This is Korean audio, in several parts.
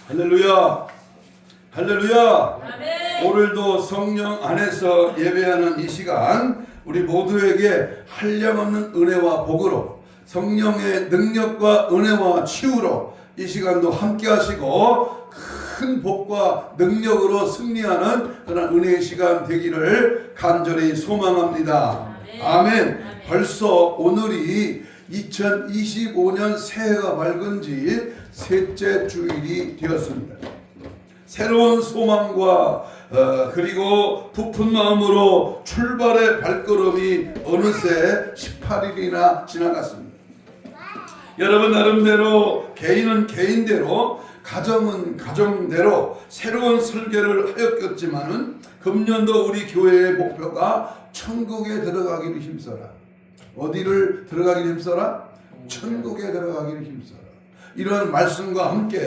할렐루야, 할렐루야. 아멘. 오늘도 성령 안에서 예배하는 이 시간, 우리 모두에게 한량없는 은혜와 복으로, 성령의 능력과 은혜와 치유로 이 시간도 함께 하시고 큰 복과 능력으로 승리하는 그런 은혜의 시간 되기를 간절히 소망합니다. 아멘. 벌써 오늘이 2025년 새해가 밝은 지 셋째 주일이 되었습니다. 새로운 소망과 그리고 부푼 마음으로 출발의 발걸음이 어느새 18일이나 지나갔습니다. 여러분 나름대로, 개인은 개인대로, 가정은 가정대로 새로운 설계를 하였겠지만은 금년도 우리 교회의 목표가 천국에 들어가기를 힘써라. 어디를 들어가기를 힘써라? 천국에 들어가기를 힘써라. 이런 말씀과 함께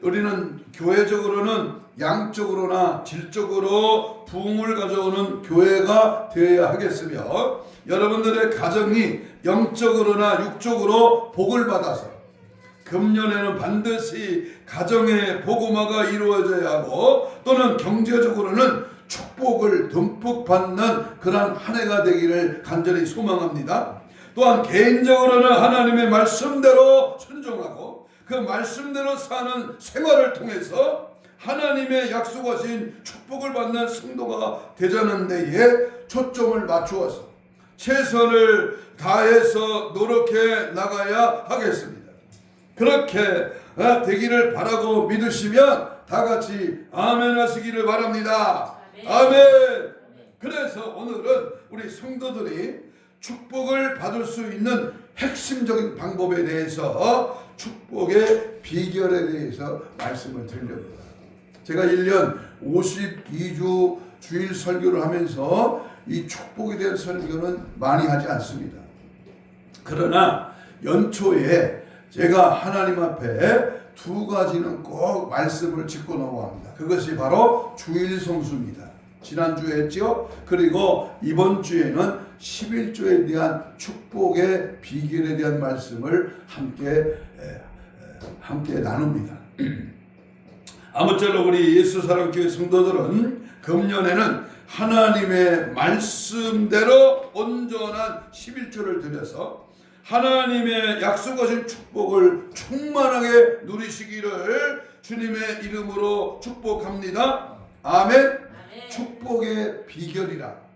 우리는 교회적으로는 양적으로나 질적으로 부흥을 가져오는 교회가 되어야 하겠으며, 여러분들의 가정이 영적으로나 육적으로 복을 받아서 금년에는 반드시 가정의 복음화가 이루어져야 하고, 또는 경제적으로는 축복을 듬뿍 받는 그러한 한 해가 되기를 간절히 소망합니다. 또한 개인적으로는 하나님의 말씀대로 순종하고 그 말씀대로 사는 생활을 통해서 하나님의 약속하신 축복을 받는 성도가 되자는 데에 초점을 맞추어서 최선을 다해서 노력해 나가야 하겠습니다. 그렇게 되기를 바라고 믿으시면 다 같이 아멘 하시기를 바랍니다. 아멘. 그래서 오늘은 우리 성도들이 축복을 받을 수 있는 핵심적인 방법에 대해서, 축복의 비결에 대해서 말씀을 드리려고 합니다. 제가 1년 52주 주일 설교를 하면서 이 축복에 대한 설교는 많이 하지 않습니다. 그러나 연초에 제가 하나님 앞에 두 가지는 꼭 말씀을 짚고 넘어갑니다. 그것이 바로 주일 성수입니다. 지난주에 했죠. 그리고 이번 주에는 11조에 대한 축복의 비결에 대한 말씀을 함께 나눕니다. 아무쪼록 우리 예수사랑교회 성도들은 금년에는 하나님의 말씀대로 온전한 11조를 드려서 하나님의 약속하신 축복을 충만하게 누리시기를 주님의 이름으로 축복합니다. 아멘. 축복의 비결이라.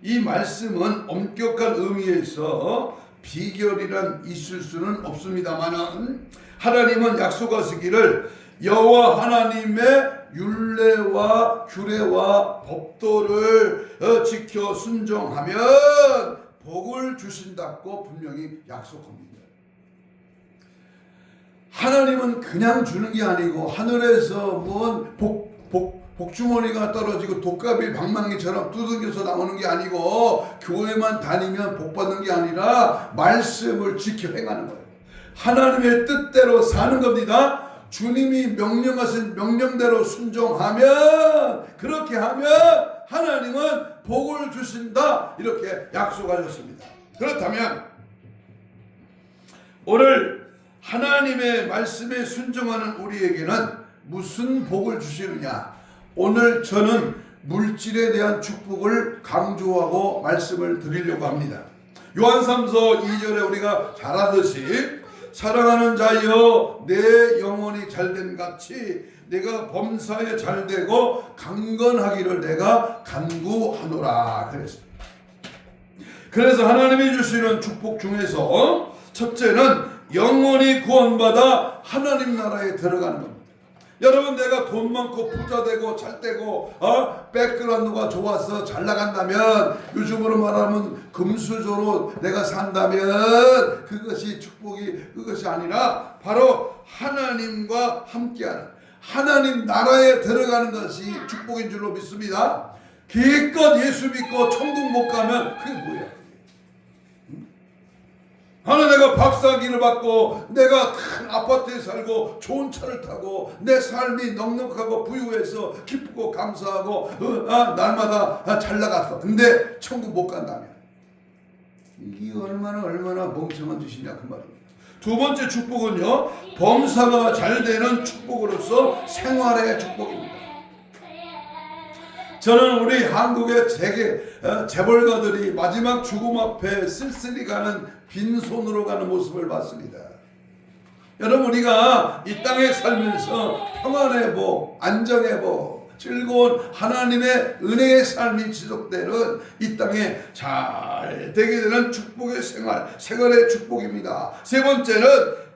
이 말씀은 엄격한 의미에서 비결이란 있을 수는 없습니다만은, 하나님은 약속하시기를 여호와 하나님의 율례와 규례와 법도를 지켜 순종하면 복을 주신다고 분명히 약속합니다. 하나님은 그냥 주는 게 아니고 하늘에서 뭔 복주머니가 떨어지고 독가비 방망이처럼 두들겨서 나오는 게 아니고, 교회만 다니면 복 받는 게 아니라 말씀을 지켜 행하는 거예요. 하나님의 뜻대로 사는 겁니다. 주님이 명령하신 명령대로 순종하면, 그렇게 하면 하나님은 복을 주신다, 이렇게 약속하셨습니다. 그렇다면 오늘 하나님의 말씀에 순종하는 우리에게는 무슨 복을 주시느냐? 오늘 저는 물질에 대한 축복을 강조하고 말씀을 드리려고 합니다. 요한삼서 2절에 우리가 잘 아듯이 사랑하는 자여 내 영혼이 잘된 같이 내가 범사에 잘되고 강건하기를 내가 간구하노라 그랬습니다. 그래서 하나님이 주시는 축복 중에서 첫째는 영혼이 구원받아 하나님 나라에 들어가는 겁니다. 여러분, 내가 돈 많고 부자 되고 잘 되고 백그라운드가 좋아서 잘 나간다면, 요즘으로 말하면 금수저로 내가 산다면 그것이 축복이, 그것이 아니라 바로 하나님과 함께하는 하나님 나라에 들어가는 것이 축복인 줄로 믿습니다. 기껏 예수 믿고 천국 못 가면 그게 뭐야? 하나 내가 박사학위를 받고 내가 큰 아파트에 살고 좋은 차를 타고 내 삶이 넉넉하고 부유해서 기쁘고 감사하고 날마다 잘 나갔어. 근데 천국 못 간다면 이게 얼마나 멍청한 짓이냐 그 말입니다. 두 번째 축복은요, 범사가 잘 되는 축복으로서 생활의 축복입니다. 저는 우리 한국의 재벌가들이 마지막 죽음 앞에 쓸쓸히 가는 빈손으로 가는 모습을 봤습니다. 여러분, 우리가 이 땅에 살면서 평안의 복, 안정의 복, 즐거운 하나님의 은혜의 삶이 지속되는 이 땅에 잘 되게 되는 축복의 생활의 축복입니다. 세 번째는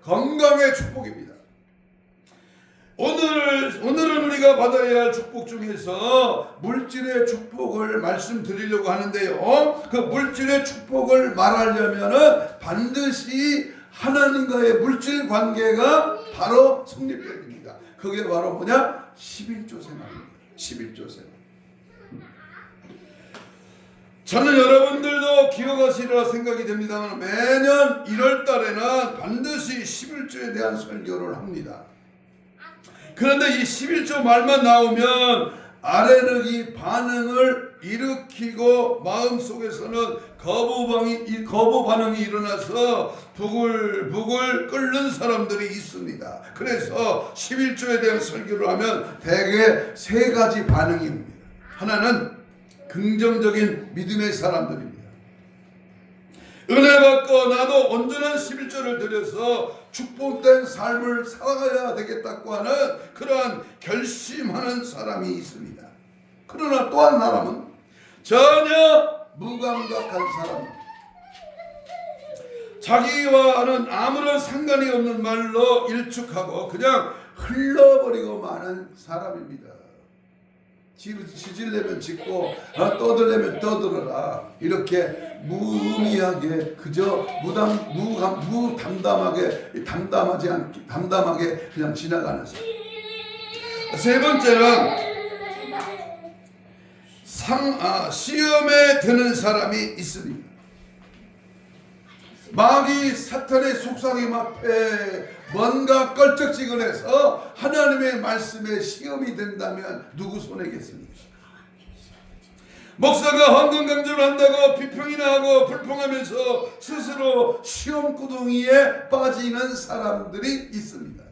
건강의 축복입니다. 오늘은 우리가 받아야 할 축복 중에서 물질의 축복을 말씀드리려고 하는데요. 그 물질의 축복을 말하려면 반드시 하나님과의 물질 관계가 바로 성립해야 됩니다. 그게 바로 뭐냐? 11조 생활입니다. 11조 생활. 저는 여러분들도 기억하시리라 생각이 됩니다만 매년 1월 달에는 반드시 11조에 대한 설교를 합니다. 그런데 이 11조 말만 나오면 아레르기 반응을 일으키고 마음속에서는 거부 반응이 일어나서 부글부글 끓는 사람들이 있습니다. 그래서 11조에 대한 설교를 하면 대개 세 가지 반응이 옵니다. 하나는 긍정적인 믿음의 사람들입니다. 은혜 받고 나도 온전한 11조를 드려서 축복된 삶을 살아가야 되겠다고 하는 그러한 결심하는 사람이 있습니다. 그러나 또 한 사람은 전혀 무감각한 사람입니다. 자기와는 아무런 상관이 없는 말로 일축하고 그냥 흘러버리고 마는 사람입니다. 지질려면 짓고 떠들려면 떠들어라. 이렇게 무의미하게 그저 담담하게 그냥 지나가는 사람. 세 번째는 시험에 드는 사람이 있습니다. 마귀 사탄의 속삭임 앞에 뭔가 껄쩍지근해서 하나님의 말씀에 시험이 된다면 누구 손해겠습니까? 목사가 헌금 강조를 한다고 비평이나 하고 불평하면서 스스로 시험 구덩이에 빠지는 사람들이 있습니다.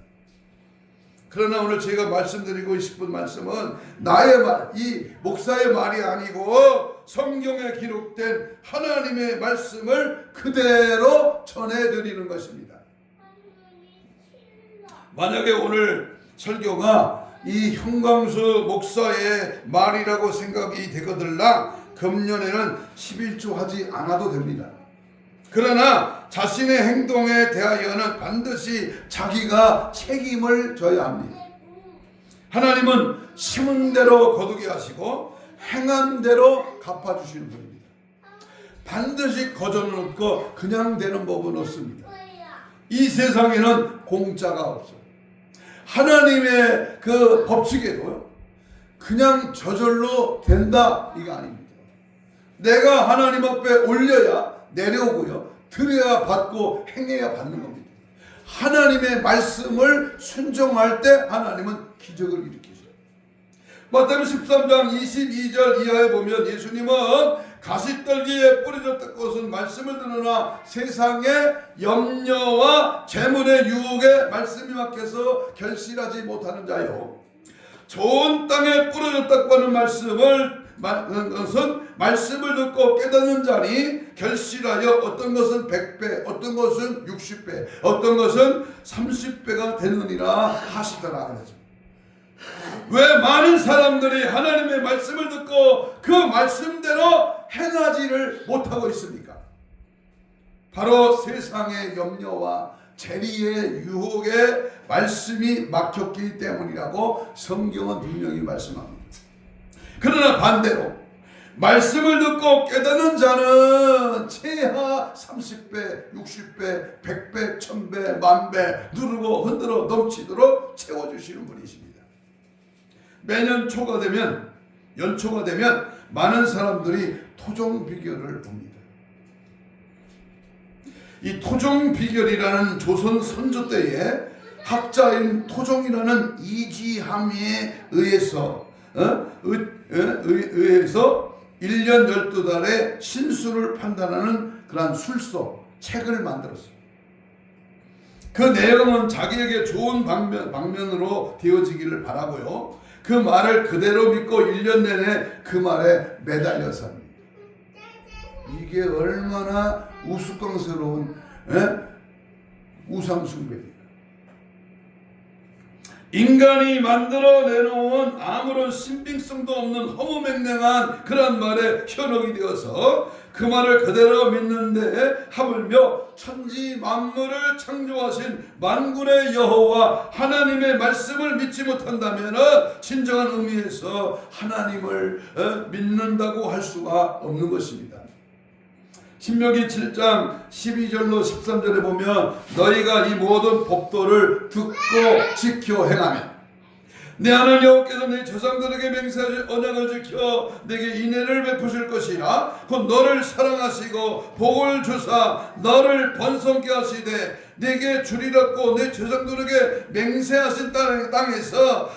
그러나 오늘 제가 말씀드리고 싶은 말씀은 나의 말, 이 목사의 말이 아니고 성경에 기록된 하나님의 말씀을 그대로 전해드리는 것입니다. 만약에 오늘 설교가 이 형광수 목사의 말이라고 생각이 되거들라 금년에는 11조 하지 않아도 됩니다. 그러나 자신의 행동에 대하여는 반드시 자기가 책임을 져야 합니다. 하나님은 심은 대로 거두게 하시고 행한 대로 갚아주시는 분입니다. 반드시 거저는 없고 그냥 되는 법은 없습니다. 이 세상에는 공짜가 없어요. 하나님의 그 법칙에도요, 그냥 저절로 된다 이거 아닙니다. 내가 하나님 앞에 올려야 내려오고요, 드려야 받고 행해야 받는 겁니다. 하나님의 말씀을 순종할 때 하나님은 기적을 일으키셔요. 마태복음 13장 22절 이하에 보면 예수님은 가시떨기에 뿌려졌던 것은 말씀을 들으나 세상의 염려와 재물의 유혹에 말씀이 막혀서 결실하지 못하는 자요, 좋은 땅에 뿌려졌다고 하는 것은 말씀을 듣고 깨닫는 자니 결실하여 어떤 것은 100배, 어떤 것은 60배, 어떤 것은 30배가 되느니라 하시더라. 왜 많은 사람들이 하나님의 말씀을 듣고 그 말씀대로 행하지를 못하고 있습니까? 바로 세상의 염려와 재리의 유혹에 말씀이 막혔기 때문이라고 성경은 분명히 말씀합니다. 그러나 반대로 말씀을 듣고 깨닫는 자는 최하 30배, 60배, 100배, 1000배, 만배 누르고 흔들어 넘치도록 채워주시는 분이십니다. 매년 초가 되면, 연초가 되면 많은 사람들이 토종 비결을 봅니다. 이 토종 비결이라는 조선 선조 때에 학자인 토종이라는 이지함에 의해서 1년 12달의 신수를 판단하는 그러한 술서 책을 만들었어요. 그 내용은 자기에게 좋은 방면으로 되어지기를 바라고요. 그 말을 그대로 믿고 1년 내내 그 말에 매달려 삽니다. 이게 얼마나 우스꽝스러운 우상숭배입니까? 인간이 만들어 내놓은 아무런 신빙성도 없는 허무맹랑한 그런 말에 현혹이 되어서 그 말을 그대로 믿는데 하물며 천지 만물을 창조하신 만군의 여호와 하나님의 말씀을 믿지 못한다면 진정한 의미에서 하나님을 믿는다고 할 수가 없는 것입니다. 신명기 7장 12절로 13절에 보면 너희가 이 모든 법도를 듣고 지켜 행하면 내 하나님 여호와께서 내 조상들에게 맹세하신 언약을 지켜 내게 인애를 베푸실 것이라. 곧 너를 사랑하시고 복을 주사 너를 번성케 하시되 내게 주리라고 내 조상들에게 맹세하신 땅에서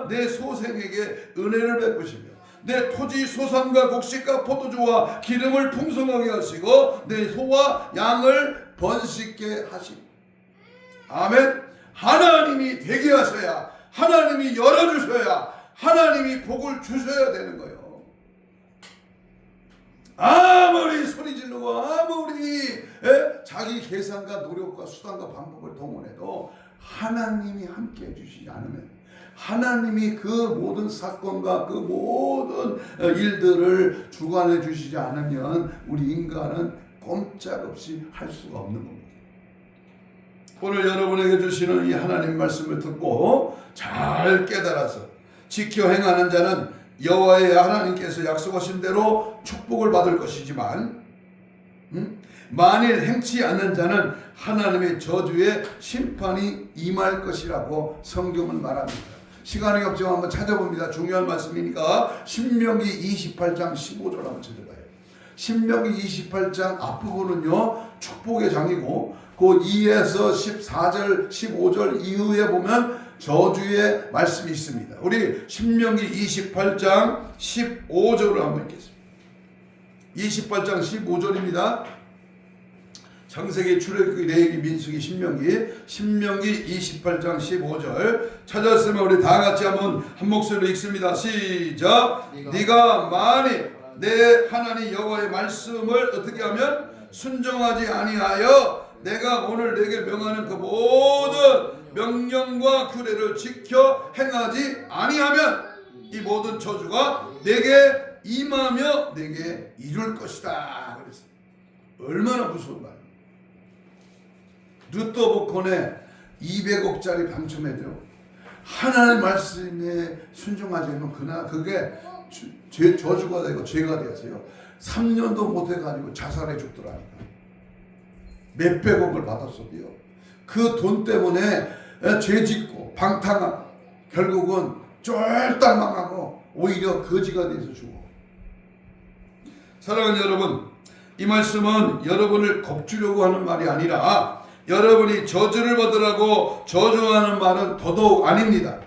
내 소생에게 은혜를 베푸시며 내 토지 소산과 곡식과 포도주와 기름을 풍성하게 하시고 내 소와 양을 번식게 하시고. 아멘. 하나님이 되게 하셔야, 하나님이 열어주셔야, 하나님이 복을 주셔야 되는 거예요. 아무리 소리 지르고 아무리 자기 계산과 노력과 수단과 방법을 동원해도 하나님이 함께 해주시지 않으면, 하나님이 그 모든 사건과 그 모든 일들을 주관해 주시지 않으면 우리 인간은 꼼짝없이 할 수가 없는 겁니다. 오늘 여러분에게 주시는 이 하나님 말씀을 듣고 잘 깨달아서 지켜 행하는 자는 여호와의 하나님께서 약속하신 대로 축복을 받을 것이지만 만일 행치 않는 자는 하나님의 저주의 심판이 임할 것이라고 성경은 말합니다. 시간이 없지만 한번 찾아봅니다. 중요한 말씀이니까 신명기 28장 15절 한번 찾아봐요. 신명기 28장 앞부분은요 축복의 장이고 그 2에서 14절 15절 이후에 보면 저주의 말씀이 있습니다. 우리 신명기 28장 15절을 한번 읽겠습니다. 28장 15절입니다. 창세기, 출애굽기, 레위기, 민수기, 신명기 28장 15절 찾았으면 우리 다 같이 한번 한 목소리로 읽습니다. 시작. 네가 만일 내 하나님 여호와의 말씀을 어떻게 하면 순종하지 아니하여 내가 오늘 내게 명하는 그 모든 명령과 규례를 지켜 행하지 아니하면 이 모든 저주가 내게 임하며 내게 이룰 것이다. 그랬어요. 얼마나 무서운 말이에요. 루터보콘의 200억짜리 방청해도 하나님의 말씀에 순종하지 않으면 그날 그게 저주가 되고 죄가 되었어요. 3년도 못해가지고 자살해 죽더라니까. 몇백억을 받았어도요. 그 돈 때문에 죄 짓고 방탕하고 결국은 쫄딱 망하고 오히려 거지가 돼서 죽어. 사랑하는 여러분, 이 말씀은 여러분을 겁주려고 하는 말이 아니라 여러분이 저주를 받으라고 저주하는 말은 더더욱 아닙니다.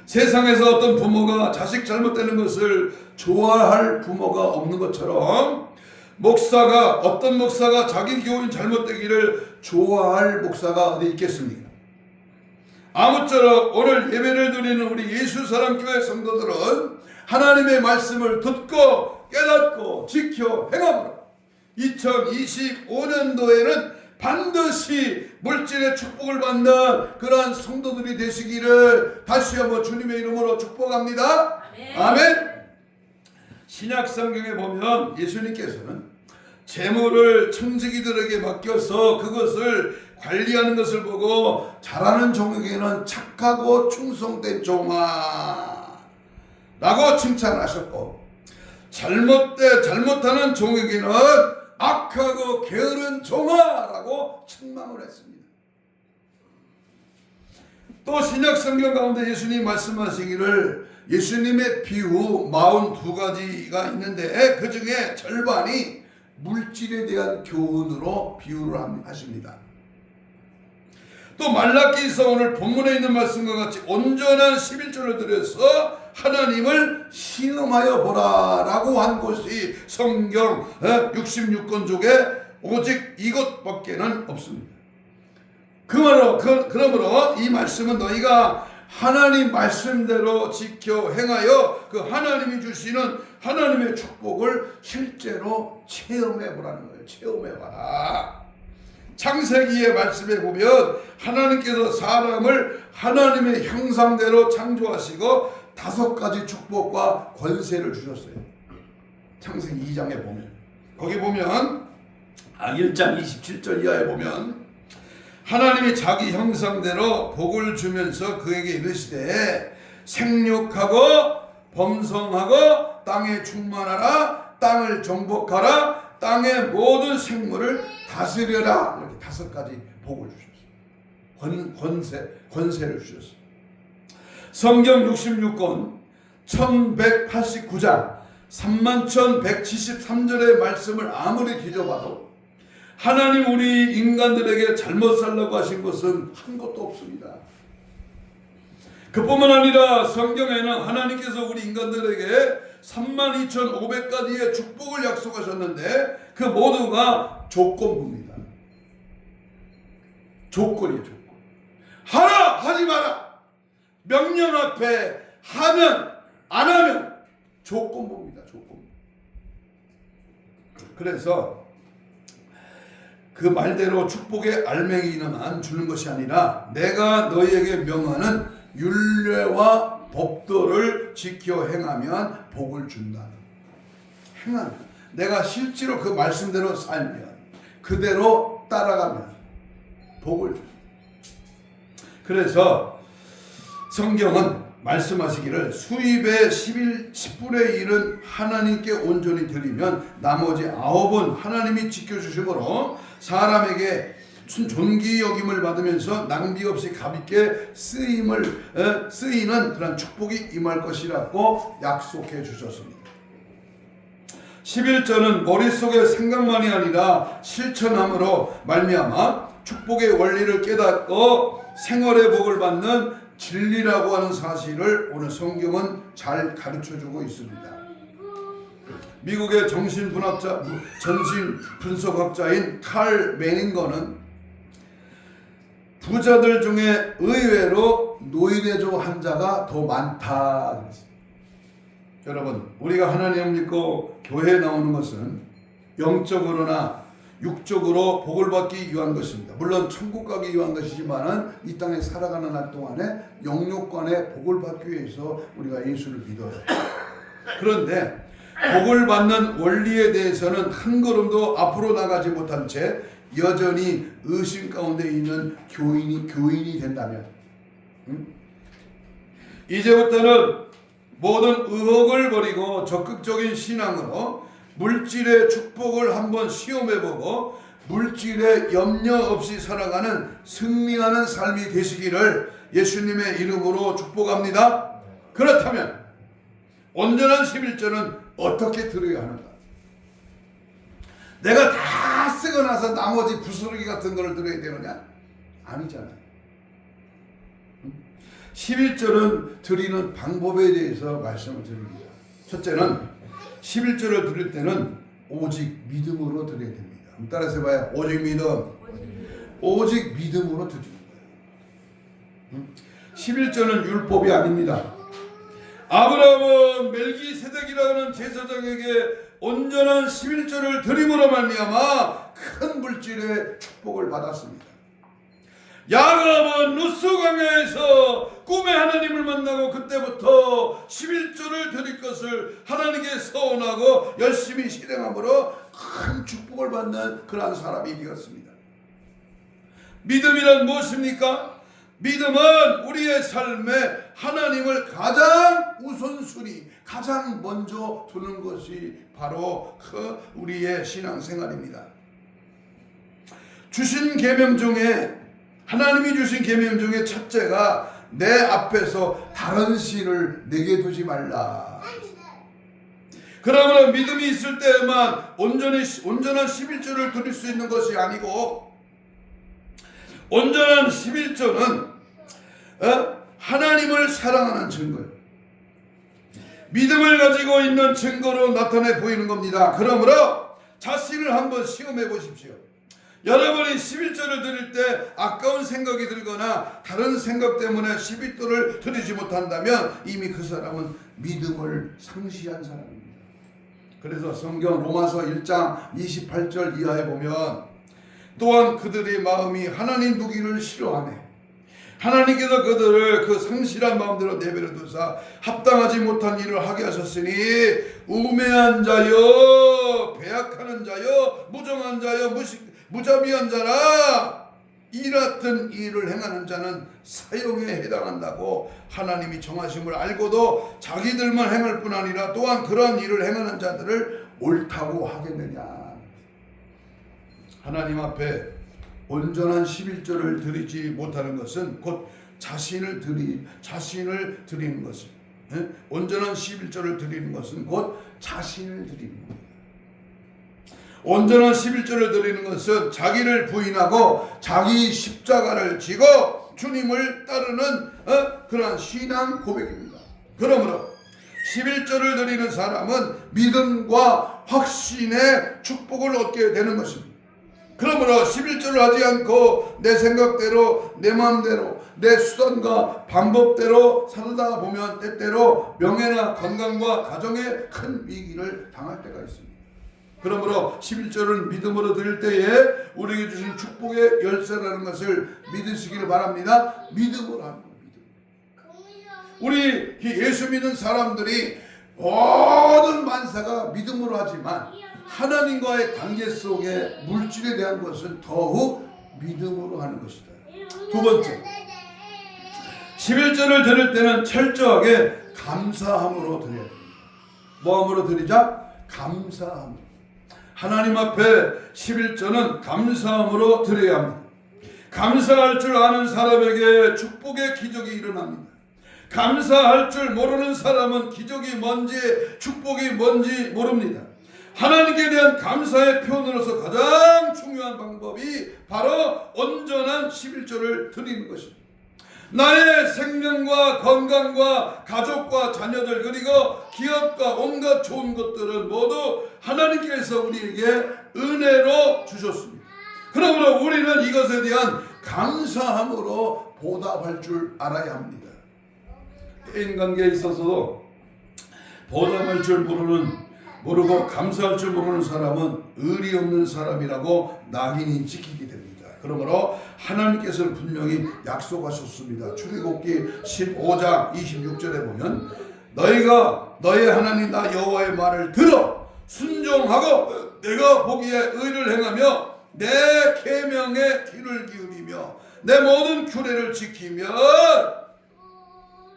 세상에서 어떤 부모가 자식 잘못되는 것을 좋아할 부모가 없는 것처럼 어떤 목사가 자기 교인 잘못되기를 좋아할 목사가 어디 있겠습니까? 아무쪼록 오늘 예배를 드리는 우리 예수사랑교회 성도들은 하나님의 말씀을 듣고 깨닫고 지켜 행함으로 2025년도에는 반드시 물질의 축복을 받는 그러한 성도들이 되시기를 다시 한번 주님의 이름으로 축복합니다. 아멘. 신약 성경에 보면 예수님께서는 재물을 청지기들에게 맡겨서 그것을 관리하는 것을 보고 잘하는 종에게는 착하고 충성된 종아 라고 칭찬하셨고 잘못하는 종에게는 악하고 게으른 종아라고 책망을 했습니다. 또 신약 성경 가운데 예수님 말씀하시기를 예수님의 비유 42가지가 있는데 그 중에 절반이 물질에 대한 교훈으로 비유를 하십니다. 또 말라기서 오늘 본문에 있는 말씀과 같이 온전한 11조를 들여서 하나님을 시험하여 보라 라고 한 곳이 성경 66권 중에 오직 이것밖에는 없습니다. 그러므로 이 말씀은 너희가 하나님 말씀대로 지켜 행하여 그 하나님이 주시는 하나님의 축복을 실제로 체험해 보라는 거예요. 체험해 봐라. 창세기의 말씀에 보면 하나님께서 사람을 하나님의 형상대로 창조하시고 5가지 축복과 권세를 주셨어요. 창세기 2장에 보면, 거기 보면 1장 27절 이하에 보면 하나님이 자기 형상대로 복을 주면서 그에게 이르시되 생육하고 범성하고 땅에 충만하라, 땅을 정복하라, 땅의 모든 생물을 다스려라. 이렇게 5가지 복을 주셨어요. 권세를 주셨어요. 성경 66권 1189장 31,173절의 말씀을 아무리 뒤져봐도 하나님 우리 인간들에게 잘못 살라고 하신 것은 한 것도 없습니다. 그뿐만 아니라 성경에는 하나님께서 우리 인간들에게 32,500가지의 축복을 약속하셨는데 그 모두가 조건부입니다. 조건이에요. 조건. 하라 하지 마라. 명령 앞에 하면 안 하면 조건부입니다. 조건부. 그래서 그 말대로 축복의 알맹이는 안 주는 것이 아니라 내가 너희에게 명하는 율례와 법도를 지켜 행하면 복을 준다. 행하면 내가 실제로 그 말씀대로 살면 그대로 따라가면 복을 준다. 그래서 성경은 말씀하시기를 수입의 10분의 1은 하나님께 온전히 드리면 나머지 9은 하나님이 지켜주심으로 사람에게 존귀 여김을 받으면서 낭비 없이 가볍게 쓰이는 그런 축복이 임할 것이라고 약속해 주셨습니다. 11절은 머릿속의 생각만이 아니라 실천함으로 말미암아 축복의 원리를 깨닫고 생활의 복을 받는 진리라고 하는 사실을 오늘 성경은 잘 가르쳐주고 있습니다. 미국의 정신분석학자인 칼 매닝거는 부자들 중에 의외로 노인해조 환자가 더 많다. 여러분, 우리가 하나님 믿고 교회에 나오는 것은 영적으로나 육적으로 복을 받기 위한 것입니다. 물론 천국 가기 위한 것이지만 이 땅에 살아가는 날 동안에 영육간에 복을 받기 위해서 우리가 예수를 믿어요. 그런데 복을 받는 원리에 대해서는 한 걸음도 앞으로 나가지 못한 채 여전히 의심 가운데 있는 교인이 된다면 이제부터는 모든 의혹을 버리고 적극적인 신앙으로 물질의 축복을 한번 시험해보고 물질에 염려 없이 살아가는 승리하는 삶이 되시기를 예수님의 이름으로 축복합니다. 그렇다면 온전한 11조는 어떻게 드려야 하는가? 내가 다 쓰고 나서 나머지 부스러기 같은 걸 드려야 되느냐? 아니잖아요. 11조는 드리는 방법에 대해서 말씀을 드립니다. 첫째는 11조를 드릴 때는 오직 믿음으로 드려야 됩니다. 따라서 해봐요. 오직 믿음. 오직 믿음으로 드리는 거예요. 11조는 율법이 아닙니다. 아브라함은 멜기세덱이라는 제사장에게 온전한 11조를 드림으로 말미암아 큰 물질의 축복을 받았습니다. 야곱은 루스 광야에서 꿈의 하나님을 만나고 그때부터 11조를 드릴 것을 하나님께 서원하고 열심히 실행함으로 큰 축복을 받는 그러한 사람이 되었습니다. 믿음이란 무엇입니까? 믿음은 우리의 삶에 하나님을 가장 우선순위, 가장 먼저 두는 것이 바로 우리의 신앙생활입니다. 주신 계명 중에 하나님이 주신 계명 중에 첫째가 내 앞에서 다른 신을 내게 두지 말라. 그러므로 믿음이 있을 때에만 온전한 11조를 드릴 수 있는 것이 아니고 온전한 11조는 하나님을 사랑하는 증거예요. 믿음을 가지고 있는 증거로 나타내 보이는 겁니다. 그러므로 자신을 한번 시험해 보십시오. 여러분이 11조를 드릴 때 아까운 생각이 들거나 다른 생각 때문에 11조를 드리지 못한다면 이미 그 사람은 믿음을 상실한 사람입니다. 그래서 성경 로마서 1장 28절 이하에 보면 또한 그들의 마음이 하나님 두기를 싫어하며 하나님께서 그들을 그 상실한 마음대로 내버려 두사 합당하지 못한 일을 하게 하셨으니 우매한 자여 배약하는 자여 무정한 자여 무자비한 자라 이 같은 일을 행하는 자는 사형에 해당한다고 하나님이 정하심을 알고도 자기들만 행할 뿐 아니라 또한 그런 일을 행하는 자들을 옳다고 하겠느냐. 하나님 앞에 온전한 11조를 드리지 못하는 것은 곧 자신을 드리는 것을 온전한 11조를 드리는 것은 곧 자신을 드리는 겁니다. 온전한 11조를 드리는 것은 자기를 부인하고 자기 십자가를 지고 주님을 따르는 그러한 신앙 고백입니다. 그러므로 11조를 드리는 사람은 믿음과 확신의 축복을 얻게 되는 것입니다. 그러므로 11조를 하지 않고 내 생각대로 내 마음대로 내 수단과 방법대로 살다 보면 때때로 명예나 건강과 가정에 큰 위기를 당할 때가 있습니다. 그러므로 11조를 믿음으로 드릴 때에 우리에게 주신 축복의 열쇠라는 것을 믿으시기를 바랍니다. 믿음으로 하는 겁니다. 우리 예수 믿는 사람들이 모든 만사가 믿음으로 하지만 하나님과의 관계 속에 물질에 대한 것은 더욱 믿음으로 하는 것이다. 두 번째, 11조를 드릴 때는 철저하게 감사함으로 드려야 됩니다. 뭐함으로 드리자? 감사함. 하나님 앞에 11조는 감사함으로 드려야 합니다. 감사할 줄 아는 사람에게 축복의 기적이 일어납니다. 감사할 줄 모르는 사람은 기적이 뭔지 축복이 뭔지 모릅니다. 하나님께 대한 감사의 표현으로서 가장 중요한 방법이 바로 온전한 11조를 드리는 것입니다. 나의 생명과 건강과 가족과 자녀들 그리고 기업과 온갖 좋은 것들은 모두 하나님께서 우리에게 은혜로 주셨습니다. 그러므로 우리는 이것에 대한 감사함으로 보답할 줄 알아야 합니다. 인간계에 있어서도 보답할 줄 모르고 감사할 줄 모르는 사람은 의리 없는 사람이라고 낙인이 찍히게 됩니다. 그러므로 하나님께서는 분명히 약속하셨습니다. 출애굽기 15장 26절에 보면 너희가 너희 하나님 나 여호와의 말을 들어 순종하고 내가 보기에 의를 행하며 내 계명에 귀를 기울이며 내 모든 규례를 지키면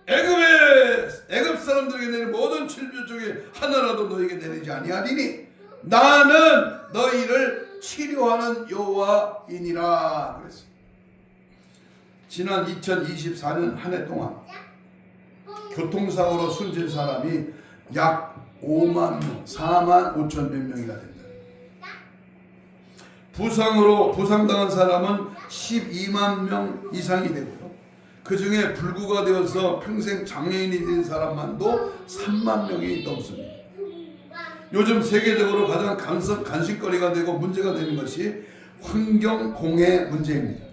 애굽 사람들에게 내린 모든 질병 중에 하나라도 너에게 내리지 아니하리니 나는 너희를 치료하는 여호와이니라 그랬습니다. 지난 2024년 한 해 동안 교통사고로 숨진 사람이 약 5만 명, 4만 5천 몇 명이나 됩니다. 부상당한 사람은 12만 명 이상이 되고요. 그 중에 불구가 되어서 평생 장애인이 된 사람만도 3만 명이 넘습니다. 요즘 세계적으로 가장 관심거리가 되고 문제가 되는 것이 환경공해 문제입니다.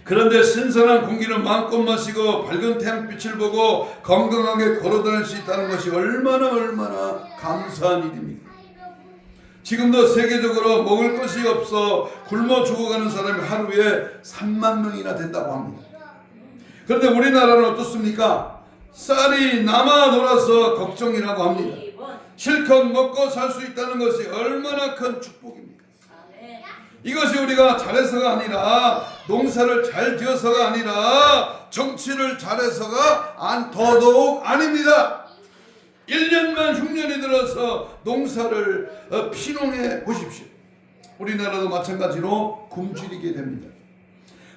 그런데 신선한 공기를 마음껏 마시고 밝은 태양빛을 보고 건강하게 걸어다닐 수 있다는 것이 얼마나 감사한 일입니까? 지금도 세계적으로 먹을 것이 없어 굶어 죽어가는 사람이 하루에 3만 명이나 된다고 합니다. 그런데 우리나라는 어떻습니까? 쌀이 남아 돌아서 걱정이라고 합니다. 실컷 먹고 살 수 있다는 것이 얼마나 큰 축복입니까? 이것이 우리가 잘해서가 아니라 농사를 잘 지어서가 아니라 정치를 잘해서가 더더욱 아닙니다. 1년만 흉년이 들어서 농사를 피농해 보십시오. 우리나라도 마찬가지로 굶주리게 됩니다.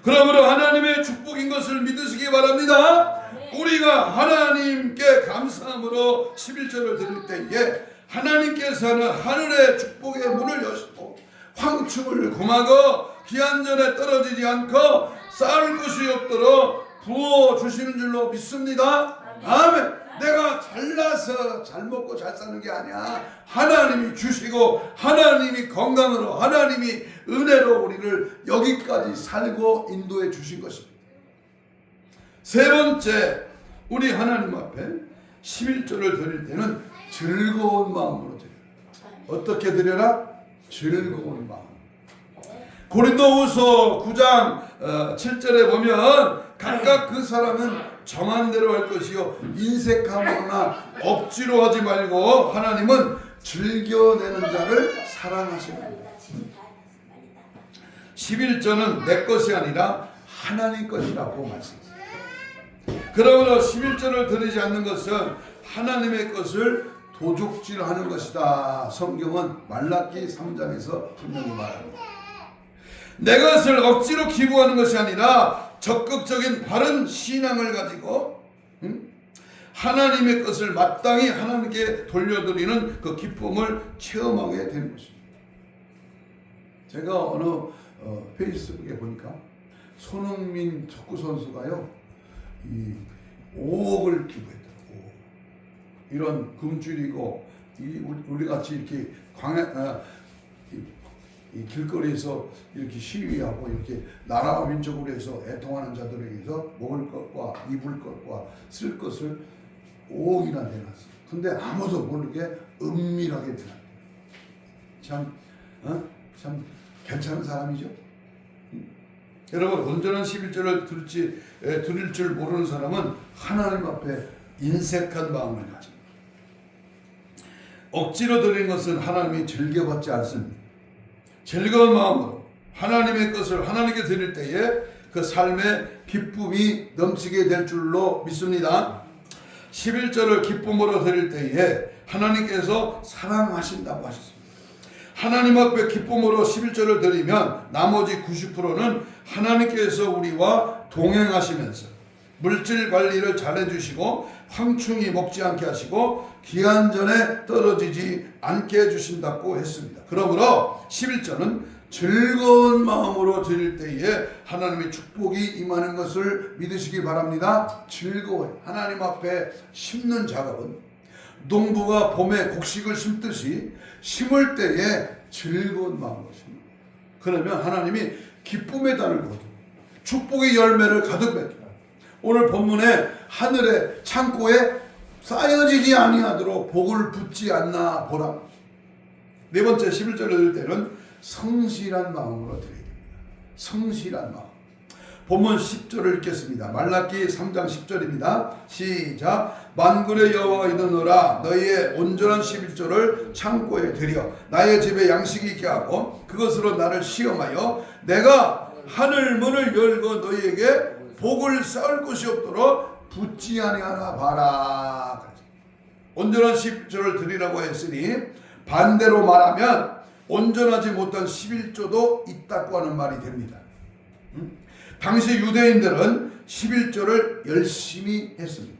그러므로 하나님의 축복인 것을 믿으시기 바랍니다. 우리가 하나님께 감사함으로 11조를 드릴 때에 하나님께서는 하늘의 축복의 문을 여시고 황충을 금하고 기한전에 떨어지지 않고 쌓을 것이 없도록 부어주시는 줄로 믿습니다. 아멘. 내가 잘나서 잘 먹고 잘 사는 게 아니야. 하나님이 주시고 하나님이 건강으로 하나님이 은혜로 우리를 여기까지 살고 인도해 주신 것입니다. 세 번째, 우리 하나님 앞에 11조를 드릴 때는 즐거운 마음으로 드려라. 어떻게 드려라? 즐거운 마음. 고린도후서 9장 7절에 보면 각각 그 사람은 정한 대로 할 것이요 인색함으로나 억지로 하지 말고 하나님은 즐겨내는 자를 사랑하십니다. 11조는 내 것이 아니라 하나님 것이라고 말씀했습니다. 그러므로 11조를 드리지 않는 것은 하나님의 것을 도둑질하는 것이다. 성경은 말라기 3장에서 분명히 말합니다. 내 것을 억지로 기부하는 것이 아니라 적극적인 바른 신앙을 가지고 하나님의 것을 마땅히 하나님께 돌려드리는 그 기쁨을 체험하게 되는 것입니다. 제가 어느 페이스북에 보니까 손흥민 축구 선수가요, 5억을 기부했더라고. 이런 금줄이고 우리 같이 이렇게 이 길거리에서 이렇게 시위하고 이렇게 나라와 민족을 위해서 애통하는 자들에게 위해서 먹을 것과 입을 것과 쓸 것을 5억이나 내놨어. 근데 아무도 모르게 은밀하게 내놨대. 참 괜찮은 사람이죠. 여러분, 온전한 11조를 드릴 줄 모르는 사람은 하나님 앞에 인색한 마음을 가집니다. 억지로 드리는 것은 하나님이 즐겨받지 않습니다. 즐거운 마음으로 하나님의 것을 하나님께 드릴 때에 그 삶의 기쁨이 넘치게 될 줄로 믿습니다. 11조를 기쁨으로 드릴 때에 하나님께서 사랑하신다고 하셨습니다. 하나님 앞에 기쁨으로 11조를 드리면 나머지 90%는 하나님께서 우리와 동행하시면서 물질 관리를 잘해주시고 황충이 먹지 않게 하시고 기한전에 떨어지지 않게 해주신다고 했습니다. 그러므로 11조는 즐거운 마음으로 드릴 때에 하나님의 축복이 임하는 것을 믿으시기 바랍니다. 즐거워요. 하나님 앞에 심는 작업은 농부가 봄에 곡식을 심듯이 심을 때에 즐거운 마음으로 심는 거예요. 그러면 하나님이 기쁨의 단을 거두고 축복의 열매를 가득 맺게. 오늘 본문에 하늘의 창고에 쌓여지지 아니하도록 복을 붓지 않나 보라. 네 번째, 11절을 드릴 때는 성실한 마음으로 드려야 됩니다. 성실한 마음. 본문 10절을 읽겠습니다. 말라기 3장 10절입니다. 시작. 만군의 여호와가 이르노라 너희의 온전한 11조를 창고에 들여 나의 집에 양식이 있게 하고 그것으로 나를 시험하여 내가 하늘 문을 열고 너희에게 복을 쌓을 곳이 없도록 붙지 아니하나 봐라. 온전한 11조를 드리라고 했으니 반대로 말하면 온전하지 못한 11조도 있다고 하는 말이 됩니다. 당시 유대인들은 11조를 열심히 했습니다.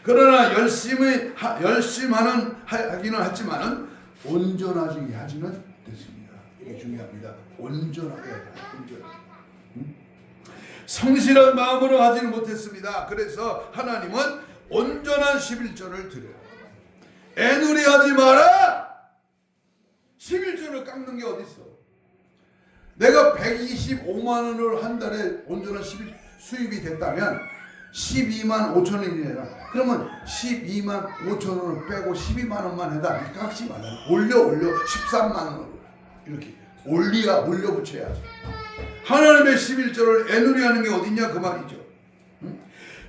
그러나 열심히 하기는 했지만은 온전하지 하지는 됐습니다. 이게 중요합니다. 온전하게 온전하게. 성실한 마음으로 하지는 못했습니다. 그래서 하나님은 온전한 11조를 드려요. 애누리하지 마라. 11조를 깎는 게 어디 있어? 내가 125만 원을 한 달에 온전한 11 수입이 됐다면 12만 5천 원이래요. 그러면 12만 5천 원을 빼고 12만 원만 해다. 깎지 말라. 올려 13만 원으로 이렇게 올려 붙여야죠. 하나님의 11조를 애누리하는 게 어딨냐 그 말이죠.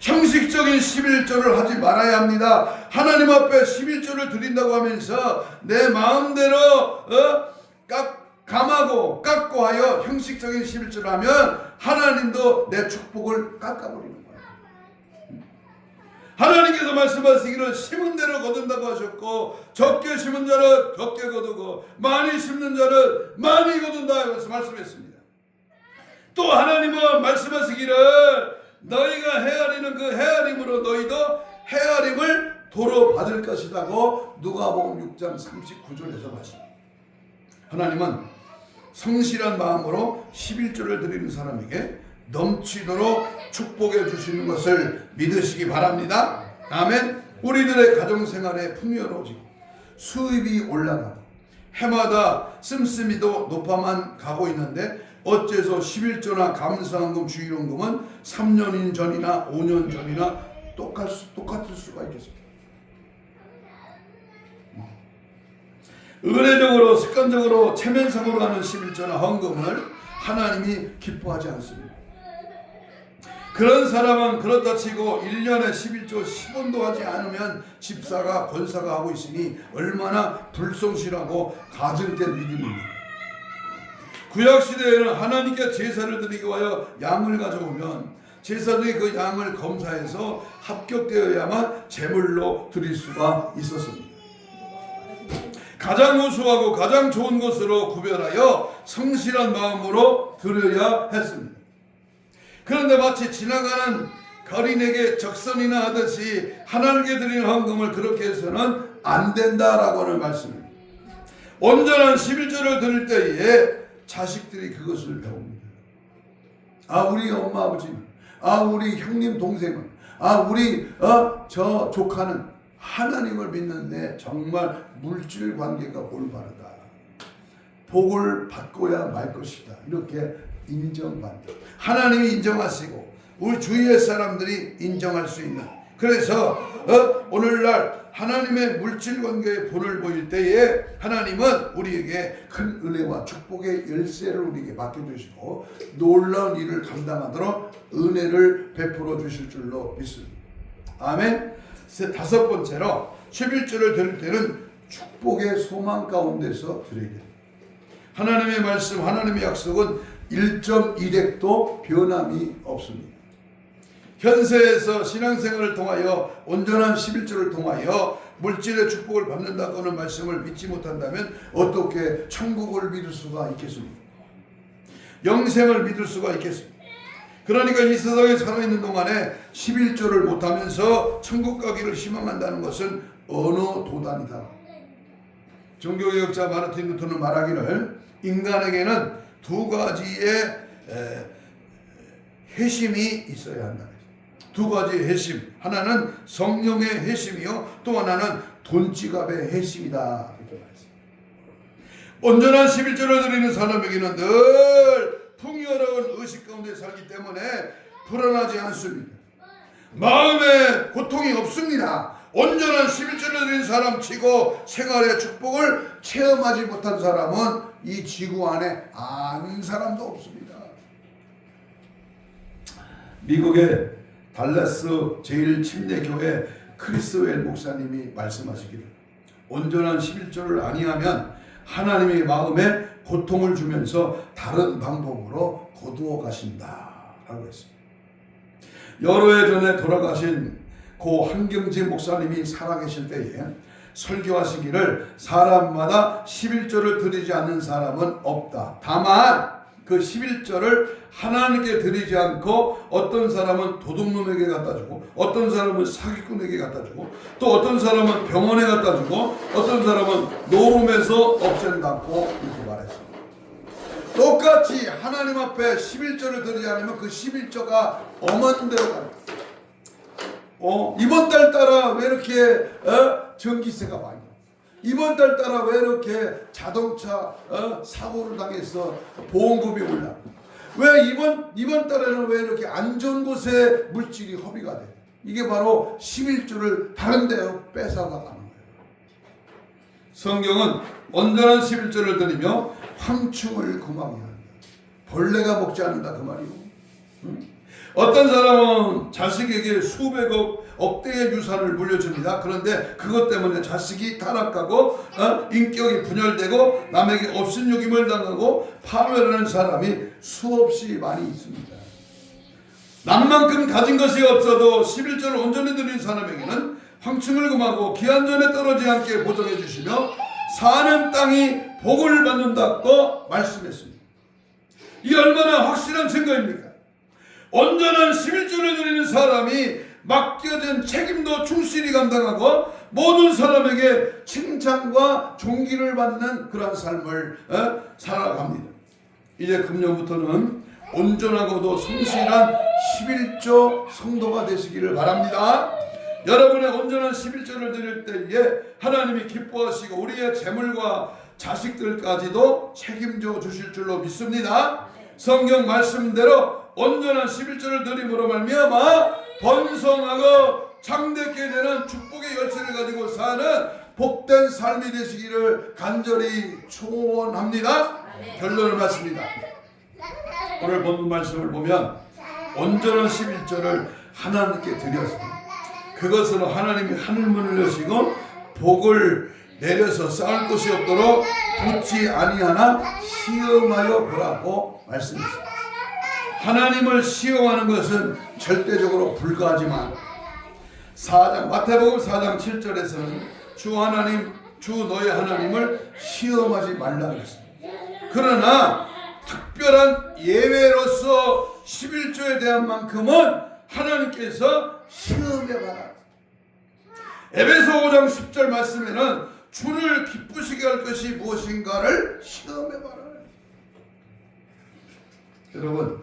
형식적인 11조를 하지 말아야 합니다. 하나님 앞에 11조를 드린다고 하면서 내 마음대로 감하고 깎고 하여 형식적인 11조를 하면 하나님도 내 축복을 깎아버리는 거예요. 하나님께서 말씀하시기를 심은 대로 거둔다고 하셨고 적게 심은 자는 적게 거두고 많이 심는 자는 많이 거둔다 말씀했습니다. 또 하나님은 말씀하시기를 너희가 헤아리는 그 헤아림으로 너희도 헤아림을 도로 받을 것이라고 누가복음 6장 39절에서 말씀합니다. 하나님은 성실한 마음으로 11조를 드리는 사람에게 넘치도록 축복해 주시는 것을 믿으시기 바랍니다. 아멘. 우리들의 가정생활에 풍요로워지고 수입이 올라가고 해마다 씀씀이도 높아만 가고 있는데 어째서 11조나 감사헌금 주일헌금은 3년 전이나 5년 전이나 똑같을 수가 있겠습니까? 의례적으로 습관적으로 체면상으로 하는 11조나 헌금을 하나님이 기뻐하지 않습니다. 그런 사람은 그렇다 치고 1년에 11조 10원도 하지 않으면 집사가 권사가 하고 있으니 얼마나 불성실하고 가증된 믿음입니까? 구약시대에는 하나님께 제사를 드리기 위하여 양을 가져오면 제사장이 그 양을 검사해서 합격되어야만 제물로 드릴 수가 있었습니다. 가장 우수하고 가장 좋은 것으로 구별하여 성실한 마음으로 드려야 했습니다. 그런데 마치 지나가는 거린에게 적선이나 하듯이 하나님께 드리는 헌금을 그렇게 해서는 안 된다라고 하는 말씀입니다. 온전한 11조를 드릴 때에 자식들이 그것을 배웁니다. 우리 엄마 아버지는, 우리 형님 동생은, 우리 저 조카는 하나님을 믿는데 정말 물질 관계가 올바르다. 복을 받고야 말 것이다. 이렇게 인정받는다. 하나님이 인정하시고 우리 주위의 사람들이 인정할 수 있는, 그래서 오늘날 하나님의 물질 관계의 본을 보일 때에 하나님은 우리에게 큰 은혜와 축복의 열쇠를 우리에게 맡겨주시고 놀라운 일을 감당하도록 은혜를 베풀어 주실 줄로 믿습니다. 아멘. 다섯 번째로 11조를 드릴 때는 축복의 소망 가운데서 드려야 됩니다. 하나님의 말씀, 하나님의 약속은 1.1핵도 변함이 없습니다. 현세에서 신앙생활을 통하여 온전한 11조를 통하여 물질의 축복을 받는다고 하는 말씀을 믿지 못한다면 어떻게 천국을 믿을 수가 있겠습니까? 영생을 믿을 수가 있겠습니까? 그러니까 이 세상에 살아있는 동안에 11조를 못하면서 천국 가기를 희망한다는 것은 어느 도단이다. 종교개혁자 마르틴 루터는 말하기를 인간에게는 두 가지의 회심이 있어야 한다. 두 가지의 회심. 하나는 성령의 회심이요, 또 하나는 돈지갑의 회심이다. 이렇게 말했습니다. 온전한 11조를 드리는 사람에게는 늘 풍요로운 의식 가운데 살기 때문에 불안하지 않습니다. 마음에 고통이 없습니다. 온전한 11조를 드리는 사람 치고 생활의 축복을 체험하지 못한 사람은 이 지구 안에 아는 사람도 없습니다. 미국의 달라스 제1침례교회 크리스웰 목사님이 말씀하시기를 온전한 11조를 아니하면 하나님의 마음에 고통을 주면서 다른 방법으로 거두어 가신다 라고 했습니다. 여러 해 전에 돌아가신 고 한경진 목사님이 살아계실 때에 설교하시기를 사람마다 11조를 드리지 않는 사람은 없다. 다만 그 11조를 하나님께 드리지 않고 어떤 사람은 도둑놈에게 갖다 주고 어떤 사람은 사기꾼에게 갖다 주고 또 어떤 사람은 병원에 갖다 주고 어떤 사람은 노름에서 없앤다고 이렇게 말했습니다. 똑같이 하나님 앞에 11조를 드리지 않으면 그 11조가 엄한 대로 갑니다. 이번 달 따라 왜 이렇게 전기세가 많이 나? 이번 달 따라 왜 이렇게 자동차 사고를 당해서 보험금이 올라? 왜 이번 달에는 왜 이렇게 안 좋은 곳에 물질이 허비가 돼? 이게 바로 11조를 다른 데 뺏어가 가는 거예요. 성경은 온전한 11조를 드리며 황충을 금하게 한다. 벌레가 먹지 않는다 그 말이고. 어떤 사람은 자식에게 수백억 억대의 유산을 물려줍니다. 그런데 그것 때문에 자식이 타락하고 인격이 분열되고 남에게 업신여김을 당하고 파멸하는 사람이 수없이 많이 있습니다. 남만큼 가진 것이 없어도 11조를 온전히 드린 사람에게는 황충을 금하고 기한전에 떨어지지 않게 보존해 주시며 사는 땅이 복을 받는다고 말씀했습니다. 이 얼마나 확실한 증거입니까? 온전한 11조를 드리는 사람이 맡겨진 책임도 충실히 감당하고 모든 사람에게 칭찬과 존귀를 받는 그런 삶을 살아갑니다. 이제 금년부터는 온전하고도 성실한 11조 성도가 되시기를 바랍니다. 여러분의 온전한 11조를 드릴 때에 하나님이 기뻐하시고 우리의 재물과 자식들까지도 책임져 주실 줄로 믿습니다. 성경 말씀대로 온전한 11조를 드림으로 말미암아 번성하고 창대케 되는 축복의 열쇠를 가지고 사는 복된 삶이 되시기를 간절히 축원합니다. 결론을 맞습니다. 오늘 본문 말씀을 보면 온전한 11조를 하나님께 드려서 그것은 하나님이 하늘문을 여시고 복을 내려서 쌓을 곳이 없도록 붙지 아니하나 시험하여 보라고 말씀했습니다. 하나님을 시험하는 것은 절대적으로 불가하지만 마태복음 4장 7절에서는 주 하나님 주 너의 하나님을 시험하지 말라 그랬습니다. 그러나 특별한 예외로서 11조에 대한 만큼은 하나님께서 시험해봐라. 에베소 5장 10절 말씀에는 주를 기쁘시게 할 것이 무엇인가를 시험해봐라. 여러분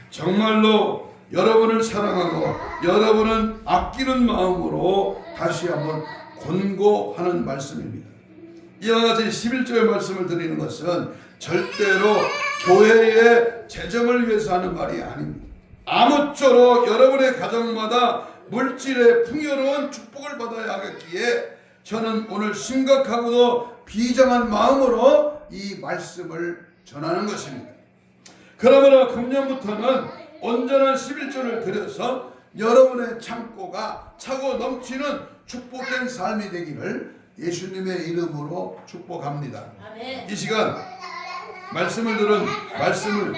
정말로 여러분을 사랑하고 여러분은 아끼는 마음으로 다시 한번 권고하는 말씀입니다. 이와 같이 11조의 말씀을 드리는 것은 절대로 교회의 재정을 위해서 하는 말이 아닙니다. 아무쪼록 여러분의 가정마다 물질의 풍요로운 축복을 받아야 하겠기에 저는 오늘 심각하고도 비장한 마음으로 이 말씀을 전하는 것입니다. 그러므로 금년부터는 온전한 11조를 드려서 여러분의 창고가 차고 넘치는 축복된 삶이 되기를 예수님의 이름으로 축복합니다. 이 시간 말씀을 들은 말씀을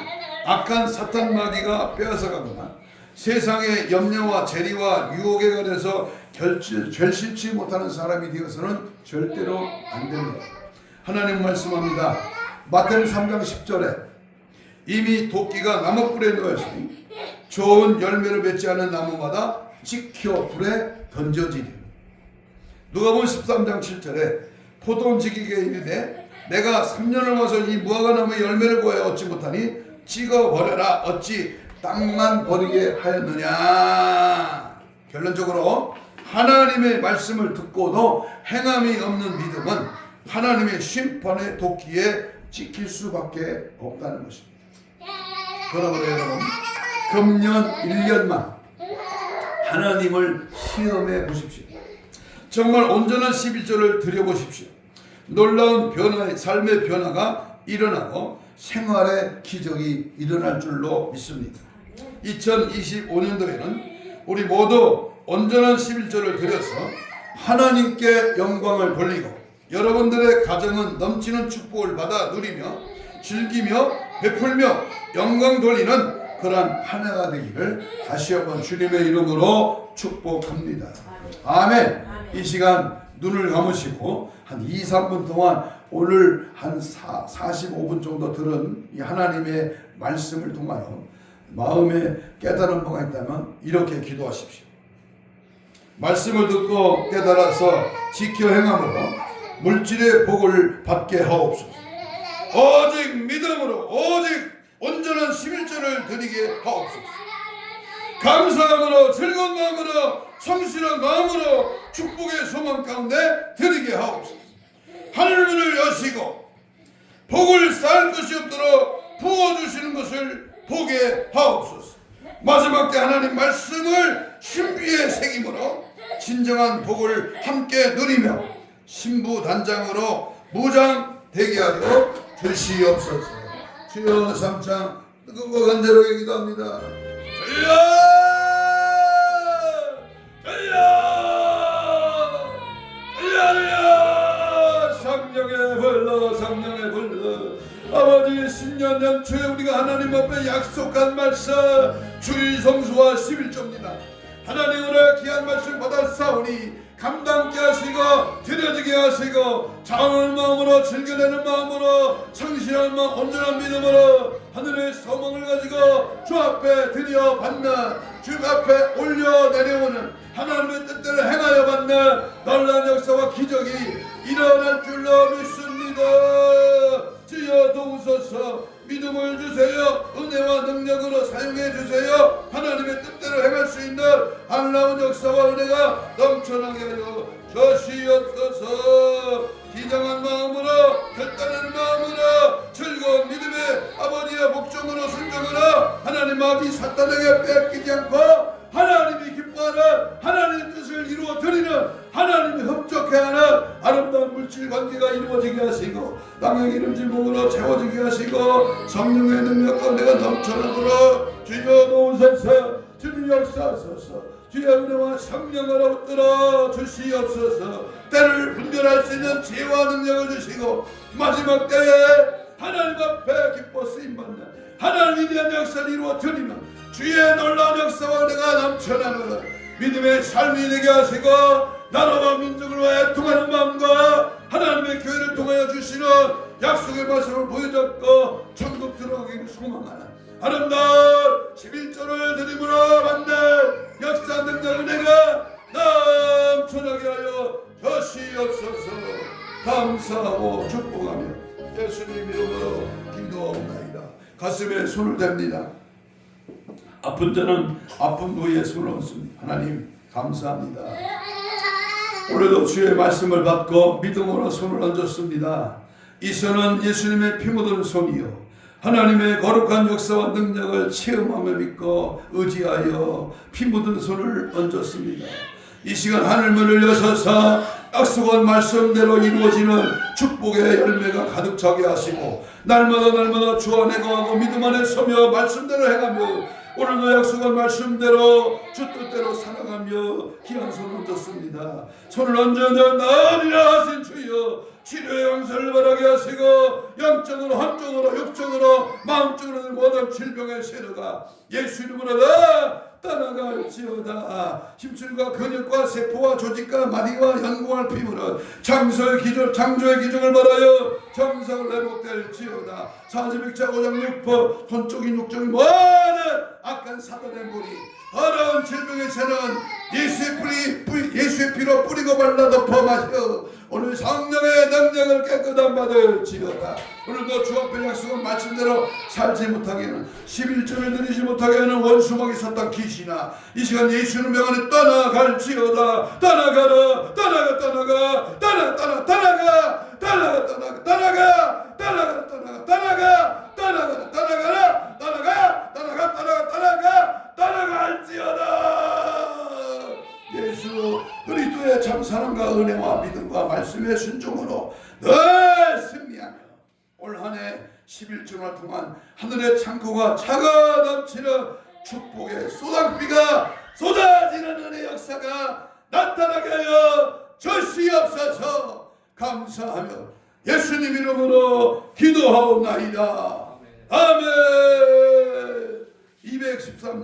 악한 사탄 마귀가 빼앗아가거나 세상의 염려와 재리와 유혹에 관해서 결실치 못하는 사람이 되어서는 절대로 안 됩니다. 하나님 말씀합니다. 마태복음 3장 10절에 이미 도끼가 나무불에 놓였으니 좋은 열매를 맺지 않은 나무마다 찍혀 불에 던져지리. 누가복음 13장 7절에 포도원지기에게 이르되 내가 3년을 와서 이 무화과나무의 열매를 보아 얻지 못하니 찍어버려라. 어찌 땅만 버리게 하였느냐. 결론적으로 하나님의 말씀을 듣고도 행함이 없는 믿음은 하나님의 심판의 도끼에 찍힐 수밖에 없다는 것입니다. 그러므로 여러분 금년 1년만 하나님을 시험해 보십시오. 정말 온전한 11조를 드려보십시오. 놀라운 변화의 삶의 변화가 일어나고 생활의 기적이 일어날 줄로 믿습니다. 2025년도에는 우리 모두 온전한 11조를 드려서 하나님께 영광을 돌리고 여러분들의 가정은 넘치는 축복을 받아 누리며 즐기며 베풀며 영광 돌리는 그러한 한 해가 되기를 다시 한번 주님의 이름으로 축복합니다. 아멘. 이 시간 눈을 감으시고 한 2, 3분 동안 오늘 한 45분 정도 들은 이 하나님의 말씀을 통하여 마음에 깨달은 바가 있다면 이렇게 기도하십시오. 말씀을 듣고 깨달아서 지켜 행함으로 물질의 복을 받게 하옵소서. 오직 믿음으로 오직 온전한 11조를 드리게 하옵소서. 감사함으로 즐거운 마음으로 성실한 마음으로 축복의 소망 가운데 드리게 하옵소서. 하늘문을 여시고 복을 쌓을 것이 없도록 부어주시는 것을 보게 하옵소서. 마지막 때 하나님 말씀을 신비에 새김으로 진정한 복을 함께 누리며 신부단장으로 무장되게 하여 주시옵소서. 주여 삼창 뜨겁고 간절하게 기도합니다. 주여 성령의 불러 아버지 신년 연초에 우리가 하나님 앞에 약속한 말씀 주일 성수와 11조입니다. 하나님으로 귀한 말씀 받았사오니 감당케 하시고 드려지게 하시고 자원한 마음으로 즐겨내는 마음으로 성실한 마음 온전한 믿음으로 하늘의 소망을 가지고 주 앞에 드려 받는 주 앞에 올려 내려오는 하나님의 뜻대로 행하여 받는 놀라운 역사와 기적이 일어날 줄로 믿습니다. 주여 도우소서. 믿음을 주세요. 은혜와 능력으로 사용해 주세요. 하나님의 뜻대로 행할 수 있는 놀라운 역사와 은혜가 넘쳐나게 하여 주시옵소서. 기장한 마음으로 결단하는 마음으로 즐거운 믿음의 아버지의 복종으로 순종으로 하나님 아버지 사탄에게 뺏기지 않고 하나님이 기뻐하는 하나님의 뜻을 이루어 드리는 하나님이 협족해하는 아름다운 물질 관계가 이루어지게 하시고 땅의 기름 질복으로 채워지게 하시고 성령의 능력과 내가 넘쳐나도록 주여 도우소서. 주님 역사하소서. 주의 은혜와 성령으로 붙들어 주시옵소서. 때를 분별할 수 있는 지혜와 능력을 주시고 마지막 때에 하나님 앞에 기뻐 쓰임받는 하나님에 대한 역사를 이루어 드리는 주의 놀라운 역사와 내가 넘쳐나는 믿음의 삶이 되게 하시고 나라와 민족을 애통하는 마음과 하나님의 교회를 통하여 주시는 약속의 말씀을 보여줬고 천국 들어가기를 소망하는 아름다운 11조를 드림으로 받는 역사 능력을 내가 넘쳐나게 하여 주시옵소서. 감사하고 축복하며 예수님 이름으로 기도하옵나이다. 가슴에 손을 댑니다. 아픈 자는 아픈 부위에 손을 얹습니다. 하나님 감사합니다. 오늘도 주의 말씀을 받고 믿음으로 손을 얹었습니다. 이 손은 예수님의 피 묻은 손이요 하나님의 거룩한 역사와 능력을 체험하며 믿고 의지하여 피 묻은 손을 얹었습니다. 이 시간 하늘문을 여셔서 약속한 말씀대로 이루어지는 축복의 열매가 가득 차게 하시고 날마다 주 안에 거하고 믿음 안에 서며 말씀대로 행하며 오늘도 약속한 말씀대로 주 뜻대로 살아가며 귀한 손을 얹었습니다. 손을 얹으면 나으리라 하신 주여 치료의 용서를 바라게 하시고 영적으로 혼적으로 육적으로 마음적으로 모든 질병의 세력아 예수 이름으로 다 떠나갈지어다. 힘줄과 근육과 세포와 조직과 마디와 연구할 피부는 창조의 기적을 말하여 정상을 회복될지어다. 42자 5장 6법 혼적인 육적인 모든 악한 사단의 무리 더러운 질병의 새는 예수의 피로 뿌리고 발라 덮어 마시어 오늘 성령의 능력을 깨끗한 받을지어다. 오늘도 주 앞에 약속한 말씀대로 살지 못하게는 11조를 드리지 못하게 하는 원수막이 섰던 귀신아 이 시간 예수의 명안에 떠나갈지어다. 떠나가라 떠나가 떠나가 떠나가 떠나가 떠나가 떠나가 떠나가 떠나가 떠나가 떠나가 떠나가 떠나가 떠나가라 떠나가 떠나가 떠나가 떠나가 떠나갈지어다. 예수 그리스도의 참 사랑과 은혜와 믿음과 말씀의 순종으로 늘 승리하며 올 한 해 11주를 동안 하늘의 창고가 차가 넘치는 축복의 소낙비가 쏟아지는 은혜 역사가 나타나게 하여 주시옵소서. 감사하며 예수님 이름으로 기도하옵나이다. 아멘. 213년